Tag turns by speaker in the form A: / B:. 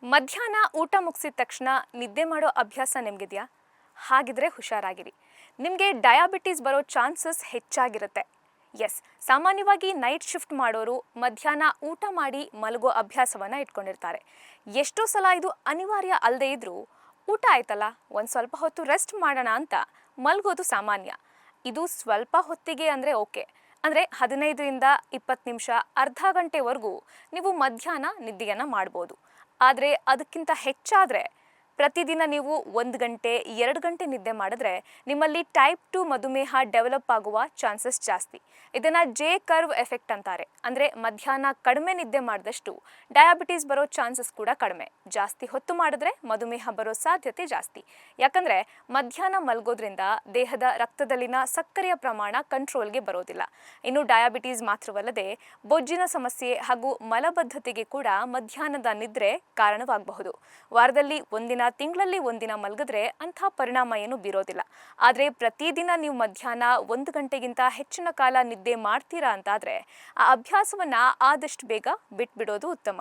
A: ಮಧ್ಯಾಹ್ನ ಊಟ ಮುಗಿಸಿದ ತಕ್ಷಣ ನಿದ್ದೆ ಮಾಡೋ ಅಭ್ಯಾಸ ನಿಮಗಿದೆಯಾ? ಹಾಗಿದ್ರೆ ಹುಷಾರಾಗಿರಿ. ನಿಮಗೆ ಡಯಾಬಿಟಿಸ್ ಬರೋ ಚಾನ್ಸಸ್ ಹೆಚ್ಚಾಗಿರುತ್ತೆ. ಎಸ್, ಸಾಮಾನ್ಯವಾಗಿ ನೈಟ್ ಶಿಫ್ಟ್ ಮಾಡೋರು ಮಧ್ಯಾಹ್ನ ಊಟ ಮಾಡಿ ಮಲಗೋ ಅಭ್ಯಾಸವನ್ನು ಇಟ್ಕೊಂಡಿರ್ತಾರೆ. ಎಷ್ಟೋ ಸಲ ಇದು ಅನಿವಾರ್ಯ ಅಲ್ಲದೆ ಇದ್ರೂ ಊಟ ಆಯ್ತಲ್ಲ, ಒಂದು ಸ್ವಲ್ಪ ಹೊತ್ತು ರೆಸ್ಟ್ ಮಾಡೋಣ ಅಂತ ಮಲಗೋದು ಸಾಮಾನ್ಯ. ಇದು ಸ್ವಲ್ಪ ಹೊತ್ತಿಗೆ ಅಂದರೆ ಓಕೆ, ಅಂದರೆ 15ರಿಂದ 20 ನಿಮಿಷ, ಅರ್ಧ ಗಂಟೆವರೆಗೂ ನೀವು ಮಧ್ಯಾಹ್ನ ನಿದ್ದೆಯನ್ನು ಮಾಡ್ಬೋದು. ಆದರೆ ಅದಕ್ಕಿಂತ ಹೆಚ್ಚಾದರೆ ಪ್ರತಿದಿನ ನೀವು 1 ಗಂಟೆ 2 ಗಂಟೆ ನಿದ್ದೆ ಮಾಡಿದ್ರೆ ನಿಮ್ಮಲ್ಲಿ ಟೈಪ್ 2 ಮಧುಮೇಹ ಡೆವಲಪ್ ಆಗುವ ಚಾನ್ಸಸ್ ಜಾಸ್ತಿ. ಇದನ್ನು ಜೆ ಕರ್ವ್ ಎಫೆಕ್ಟ್ ಅಂತಾರೆ. ಅಂದರೆ ಮಧ್ಯಾಹ್ನ ಕಡಿಮೆ ನಿದ್ದೆ ಮಾಡಿದಷ್ಟು ಡಯಾಬಿಟಿಸ್ ಬರೋ ಚಾನ್ಸಸ್ ಕೂಡ ಕಡಿಮೆ. ಜಾಸ್ತಿ ಹೊತ್ತು ಮಾಡಿದ್ರೆ ಮಧುಮೇಹ ಬರೋ ಸಾಧ್ಯತೆ ಜಾಸ್ತಿ. ಯಾಕಂದರೆ ಮಧ್ಯಾಹ್ನ ಮಲಗೋದ್ರಿಂದ ದೇಹದ ರಕ್ತದಲ್ಲಿನ ಸಕ್ಕರೆಯ ಪ್ರಮಾಣ ಕಂಟ್ರೋಲ್ಗೆ ಬರೋದಿಲ್ಲ. ಇನ್ನು ಡಯಾಬಿಟಿಸ್ ಮಾತ್ರವಲ್ಲದೆ ಬೊಜ್ಜಿನ ಸಮಸ್ಯೆ ಹಾಗೂ ಮಲಬದ್ಧತೆಗೆ ಕೂಡ ಮಧ್ಯಾಹ್ನದ ನಿದ್ರೆ ಕಾರಣವಾಗಬಹುದು. ವಾರದಲ್ಲಿ ಒಂದಿನ, ತಿಂಗಳಲ್ಲಿ ಒಂದಿನ ಮಲಗಿದ್ರೆ ಅಂಥ ಪರಿಣಾಮ ಏನು ಬೀರೋದಿಲ್ಲ. ಆದರೆ ಪ್ರತಿದಿನ ನೀವು ಮಧ್ಯಾಹ್ನ 1 ಗಂಟೆಗಿಂತ ಹೆಚ್ಚಿನ ಕಾಲ ನಿದ್ದೆ ಮಾಡ್ತೀರಾ ಅಂತಾದರೆ ಆ ಅಭ್ಯಾಸವನ್ನು ಆದಷ್ಟು ಬೇಗ ಬಿಟ್ಬಿಡೋದು ಉತ್ತಮ.